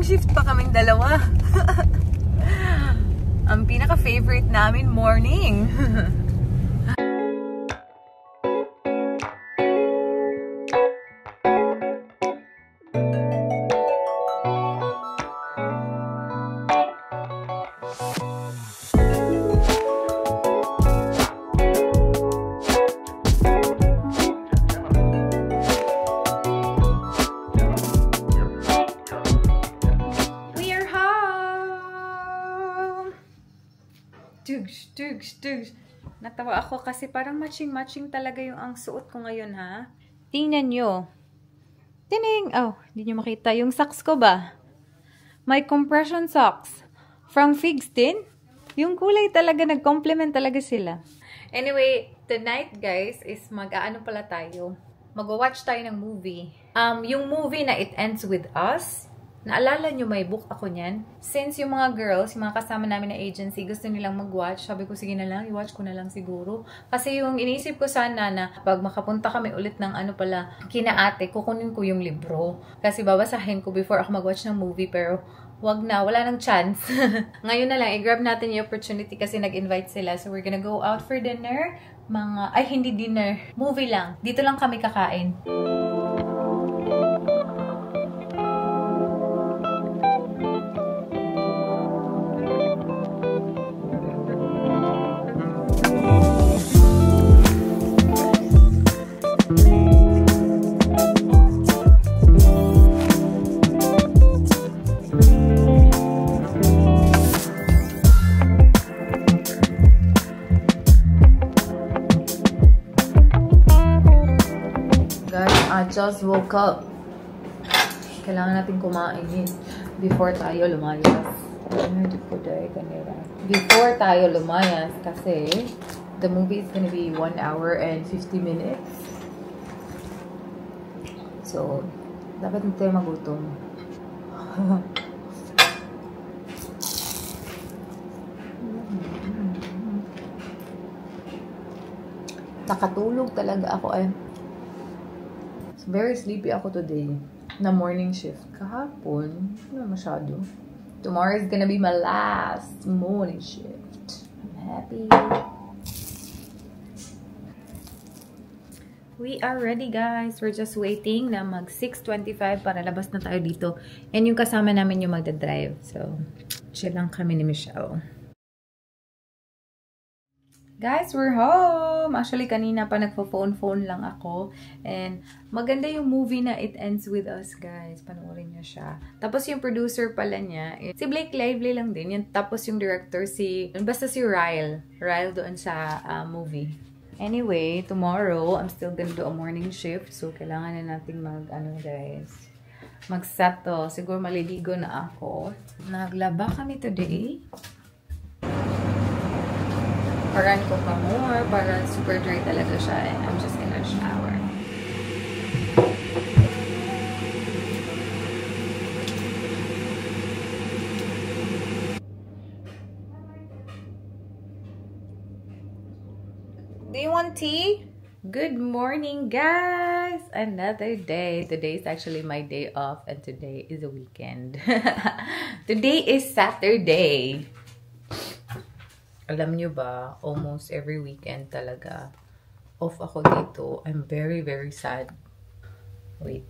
shift pa kaming dalawa. Ang pinaka-favorite namin, morning. Dugs. Natawa ako kasi parang matching-matching talaga yung ang suot ko ngayon, ha? Tingnan nyo. Tining! Oh, hindi nyo makita. Yung socks ko ba? My compression socks. From Figs din. Yung kulay talaga, nag-complement talaga sila. Anyway, tonight, guys, is mag-aano pala tayo. Mag-watch tayo ng movie. Yung movie na It Ends With Us. Naalala nyo, may book ako niyan. Since yung mga girls, yung mga kasama namin na agency, gusto nilang mag-watch, sabi ko, sige na lang, i-watch ko na lang siguro. Kasi yung inisip ko sana na pag makapunta kami ulit ng ano pala, kina ate, kukunin ko yung libro. Kasi babasahin ko before ako mag-watch ng movie, pero wag na, wala nang chance. Ngayon na lang, i-grab natin yung opportunity kasi nag-invite sila. So, we're gonna go out for dinner. Hindi dinner, movie lang. Dito lang kami kakain. I just woke up. Kailangan natin kumain before tayo lumayas. Before tayo lumayas kasi the movie is gonna be 1 hour and 50 minutes. So, dapat hindi tayo magutom. Nakatulog talaga ako eh. Very sleepy ako today na morning shift. Kahapon, wala masyado. Tomorrow is gonna be my last morning shift. I'm happy. We are ready, guys. We're just waiting na mag 6:25 para labas na tayo dito. And yung kasama namin yung magdadrive. So, chill lang kami ni Michelle. Guys, we're home! Actually, kanina pa nagpo-phone lang ako. And maganda yung movie na It Ends With Us, guys. Panoorin nyo siya. Tapos yung producer pala niya, si Blake Lively lang din. Yung, tapos yung director, basta si Ryle. Ryle doon sa movie. Anyway, tomorrow, I'm still gonna do a morning shift. So, kailangan na natin guys. Magsato. Siguro maliligo na ako. Naglaba kami today. Paran ko pa more para super dry talaga siya and I'm just gonna shower. Do you want tea? Good morning, guys! Another day. Today is actually my day off and today is a weekend. Today is Saturday. Alam nyo ba, almost every weekend talaga, off ako dito. I'm very, very sad. Wait.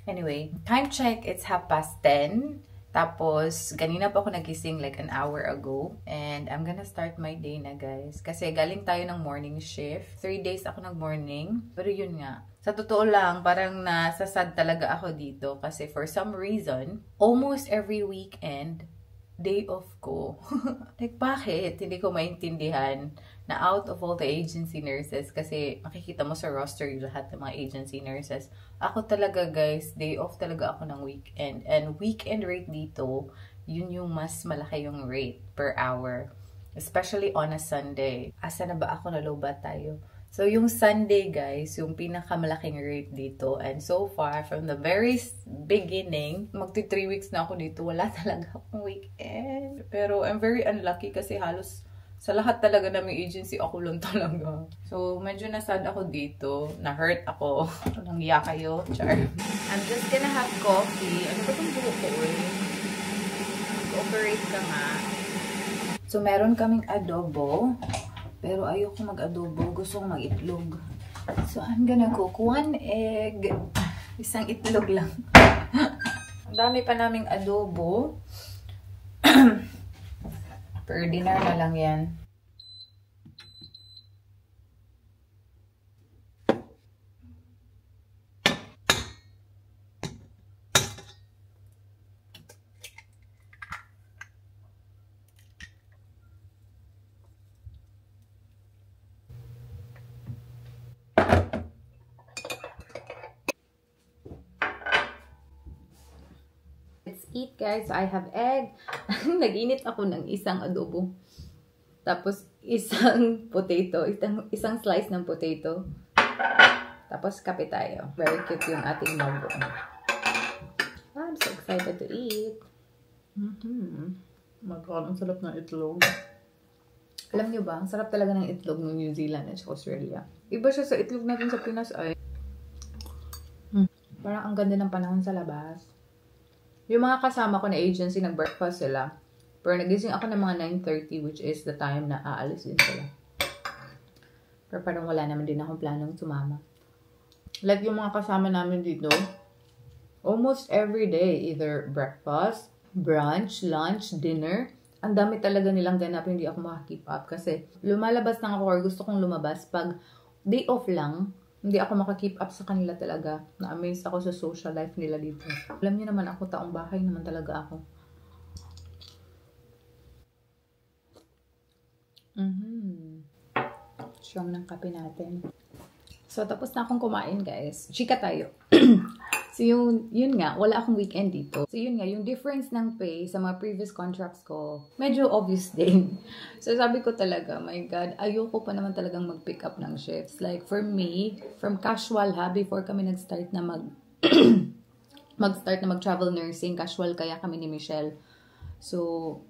Anyway, time check, it's 10:30. Tapos, ganina pa ako nagising like an hour ago. And I'm gonna start my day na, guys. Kasi galing tayo ng morning shift. 3 days ako nag-morning. Pero yun nga. Sa totoo lang, parang nasasad talaga ako dito. Kasi for some reason, almost every weekend, day off ko. Like, bakit? Hindi ko maintindihan na out of all the agency nurses, kasi makikita mo sa roster yung lahat ng mga agency nurses. Ako talaga, guys, day off talaga ako ng weekend. And weekend rate dito, yun yung mas malaki yung rate per hour. Especially on a Sunday. Asa na ba ako? Nalobat tayo. So, yung Sunday, guys, yung pinakamalaking rate dito. And so far, from the very beginning, magti 3 weeks na ako dito, wala talaga akong weekend. Pero, I'm very unlucky kasi halos sa lahat talaga na may agency, ako lang talaga. So, medyo nasad ako dito. Na-hurt ako. Nangya kayo. Char. I'm just gonna have coffee. Ano ba itong buho ko eh? mag-cooperate ka nga. So, meron kaming adobo. Pero ayoko mag-adobo. Gusto ko mag-itlog. So, I'm gonna cook 1 egg. Isang itlog lang. Ang dami pa naming adobo. Per dinner na lang yan. Let's eat, guys. So, I have egg. Nag-init ako ng isang adobo. Tapos, isang potato. Isang slice ng potato. Tapos, kape tayo. Very cute yung ating mug. I'm so excited to eat. Ang sarap ng itlog. Alam nyo ba, ang sarap talaga ng itlog ng New Zealand at Australia. Iba siya sa itlog natin sa Pinas ay. Parang ang ganda ng panahon sa labas. Yung mga kasama ko na agency, nag-breakfast sila. Pero nagising ako ng mga 9:30, which is the time na aalis din sila. Pero parang wala naman din akong planong sumama. Like yung mga kasama namin dito, Almost every day, either breakfast, brunch, lunch, dinner. Ang dami talaga nilang ganap, hindi ako makakip up. Kasi lumalabas lang ako or gusto kong lumabas. Pag day off lang, hindi ako makakip up sa kanila talaga. Na-amaze ako sa social life nila dito. Alam niyo naman ako, taong bahay naman talaga ako. Strong ng kape natin. So, tapos na akong kumain, guys. Chika tayo. So, yun nga, wala akong weekend dito. So, yun nga, yung difference ng pay sa mga previous contracts ko, medyo obvious din. So, sabi ko talaga, my God, ayoko pa naman talagang mag-pick up ng shifts. Like, for me, from casual ha, before kami nag-start na mag-travel nursing, casual kaya kami ni Michelle. So,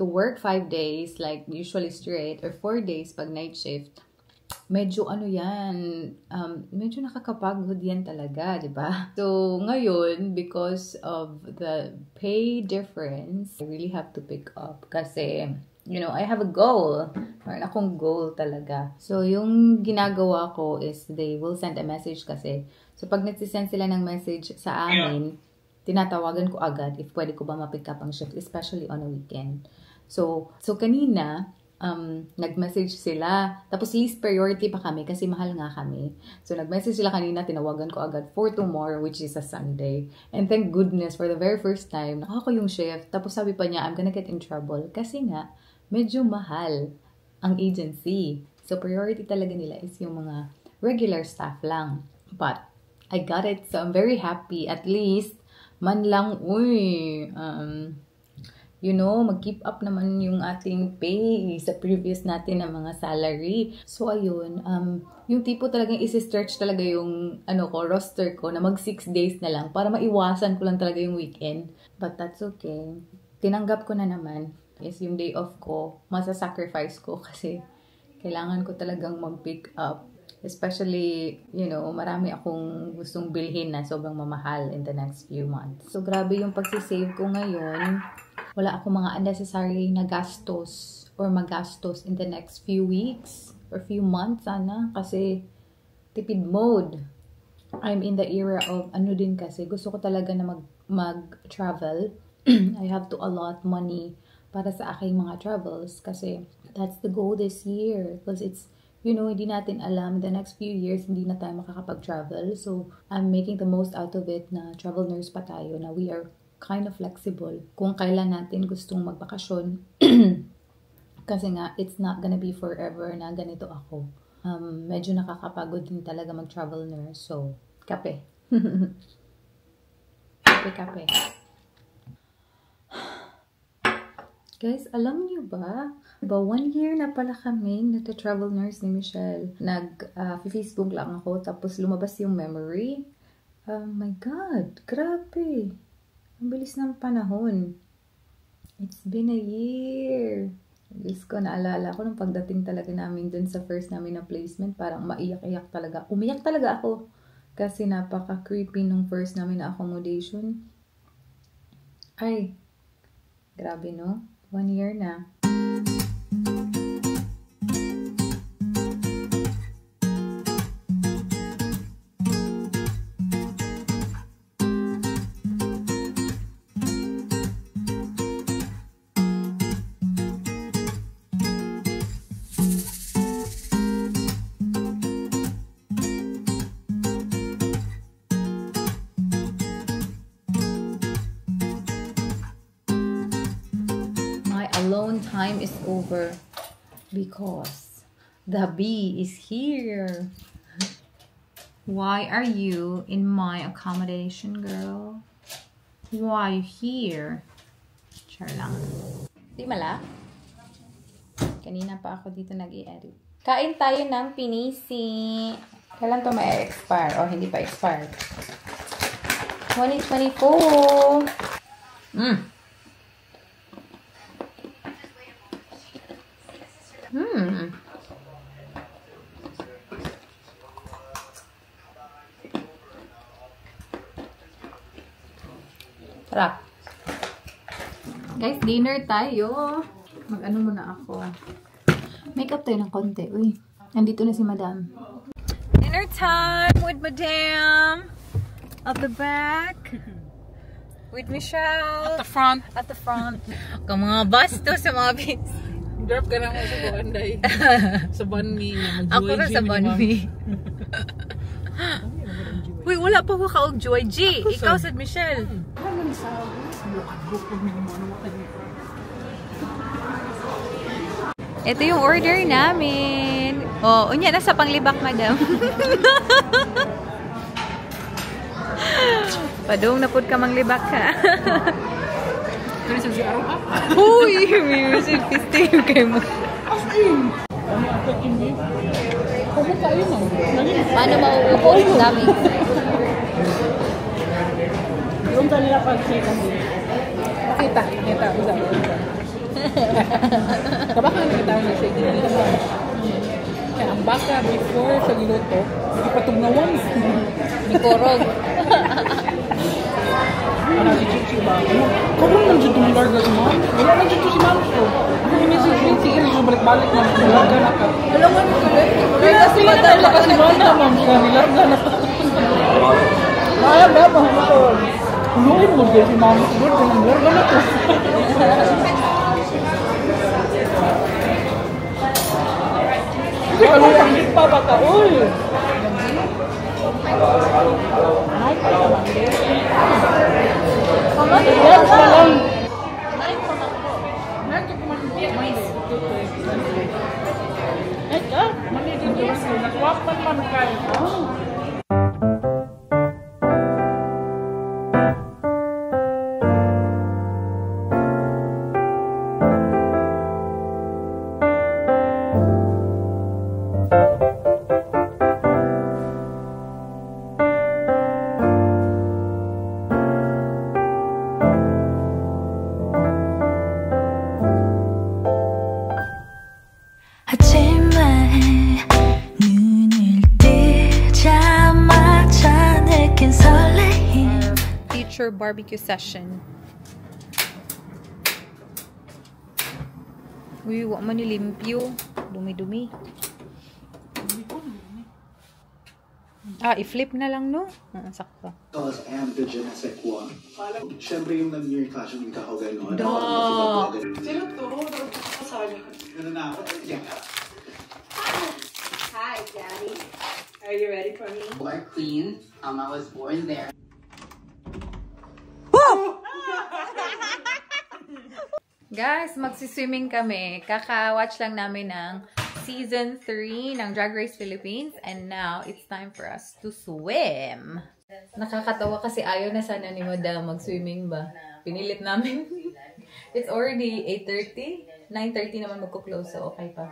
to work 5 days, like usually straight, or 4 days pag night shift, medyo ano yan, medyo nakakapagod yan talaga, di ba? So, ngayon, because of the pay difference, I really have to pick up kasi, you know, I have a goal. Meron akong goal talaga. So, yung ginagawa ko is they will send a message kasi. So, pag nagsisend sila ng message sa amin, tinatawagan ko agad if pwede ko ba ma-pick up ang shift, especially on a weekend. So kanina, nag-message sila. Tapos least priority pa kami kasi mahal nga kami. So nag-message sila kanina, tinawagan ko agad for tomorrow, which is a Sunday. And thank goodness, for the very first time, nakako yung shift. Tapos sabi pa niya, I'm gonna get in trouble. Kasi nga, medyo mahal ang agency. So priority talaga nila is yung mga regular staff lang. But I got it. So I'm very happy. At least, man lang, you know, mag-keep up naman yung ating pay sa previous natin na mga salary. So, ayun, yung tipo talagang isi-stretch talaga yung, roster ko na mag 6 days na lang para maiwasan ko lang talaga yung weekend. But that's okay. Tinanggap ko na naman is yung day off ko, masa-sacrifice ko kasi kailangan ko talagang mag-pick up. Especially, you know, marami akong gustong bilhin na sobrang mamahal in the next few months. So, grabe yung pagsisave ko ngayon. Wala akong mga unnecessary na gastos or magastos in the next few weeks or few months sana kasi tipid mode. I'm in the era of din kasi gusto ko talaga na mag-travel. I have to allot money para sa aking mga travels kasi that's the goal this year because it's, you know, hindi natin alam the next few years hindi na tayo makakapag-travel. So, I'm making the most out of it na travel nurse pa tayo na we are kind of flexible kung kailan natin gustong magbakasyon. Kasi nga, it's not gonna be forever na ganito ako. Medyo nakakapagod din talaga mag-travel nurse. So, kape. Kape. Guys, alam niyo ba? 1 year na pala kaming nagta-travel nurse ni Michelle. Nag-Facebook lang ako, tapos lumabas yung memory. Oh my God, grabe. Ang bilis ng panahon. It's been a year. Diyos ko, naalala ko nung pagdating talaga namin dun sa first namin na placement, parang maiyak-iyak talaga. Umiyak talaga ako. Kasi napaka-creepy nung first namin na accommodation. Ay, Grabe, no? 1 year na. Alone time is over because the bee is here. Why are you in my accommodation, girl? Why are you here? Char lang. Di mala? Kanina pa ako dito nag-i-edit. Kain tayo ng pinisi. Kailan to ma-expire? O, hindi pa expired. 2024. Sarap. Guys, dinner tayo. Mag-ano muna ako. Makeup tayo ng konti. Uy, nandito na si Madam. Dinner time with Madam. At the back. With Michelle. At the front. At the front. Kung mga basto sa mga bits. Drop ka na mo sa Buanday. Sa Banmi. Ako na sa Banmi. Uy, wala pa ko ka-joy. G, ikaw sa Michelle. Ito yung order namin. Oh, unya na sa panglibak, Madam. Padung na pud ka manglibak ka. Kaya sa si Araw ha? Uy, may music festive kayo mo. Ano ang taking beef? Kamo tayo mo. Paano mauubos namin? Yung kanila pag-check ang beef. Kita. Usap. Kabakan na kita na siya. Hindi naman. Kaya ang baka before sa giluto, ipatugnawan. Ni Korog. Ano si Chichi ba? Kung lang dito yung larga si Mom? Wala lang dito si Mom ko. Ano yung message rin? Sige, balik-balik lang. Larga na ka. Wala nga nito. Kaya kasi matala kasi Mom na Mom ka. Nilarga na ka. Kaya ba? Mahal.Uluin mo din si Mom. Siguro kung larga na to. Kasi kalong panggit pa ba ka? Uy! Ay, yes, malang. Eka, manigin yung nakwapan man kayo. Barbecue session. Uy, wak man nilimpyo. Dumi-dumi. I-flip na lang, no? Sakto. Because I am the genetic one. Siyempre yung nag-near class yung kakagay no? Sino to? Ganun na ako. Hi, Daddy. Are you ready for me? We're Queens. I was born there. Guys, magsiswimming kami. Kaka-watch lang namin ng Season 3 ng Drag Race Philippines. And now, it's time for us to swim. Nakakatawa kasi ayaw na sana ni Madam mag-swimming ba? Pinilit namin. It's already 8:30. 9:30 naman magko-close, so okay pa.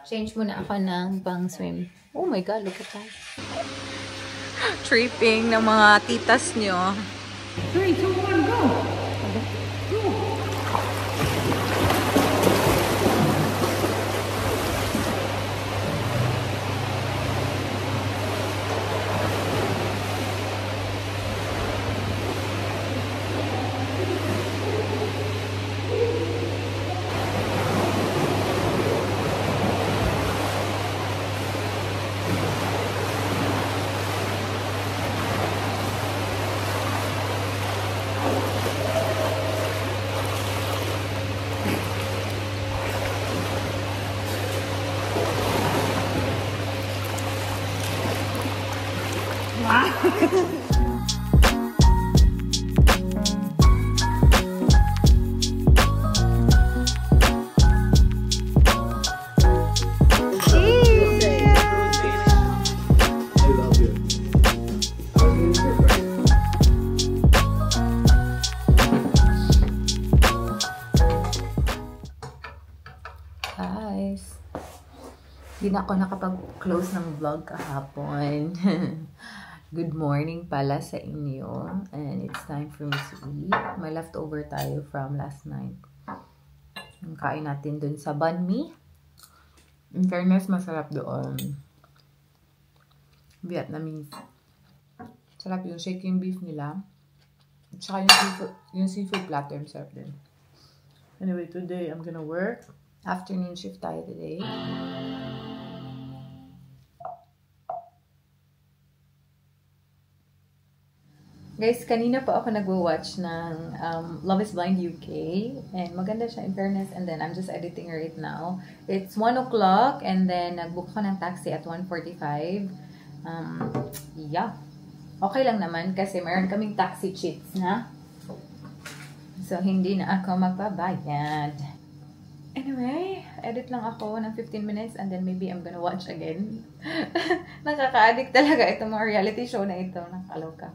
Change muna ako ng pang-swim. Oh my God, look at that. Tripping ng mga titas nyo. 3, 2, 1, go! Guys, hindi na ako nakapag-close ng vlog kahapon. Good morning pala sa inyo. And it's time for me to eat. May leftover tayo from last night. Ang kain natin dun sa banh mi. In fairness, masarap doon. Vietnamese. Sarap yung shaking beef nila. At saka yung seafood platter, sarap din. Anyway, today I'm gonna work. Afternoon shift tayo today. Guys, kanina pa ako nagwo-watch ng Love is Blind UK. And maganda siya in fairness. And then I'm just editing right now. It's 1 o'clock and then nagbook ko ng taxi at 1:45. Yeah. Okay lang naman kasi meron kaming taxi cheats na. So, hindi na ako magbabayad. Anyway, edit lang ako ng 15 minutes and then maybe I'm gonna watch again. Nakaka-addict talaga itong mga reality show na ito. Nakakaloka.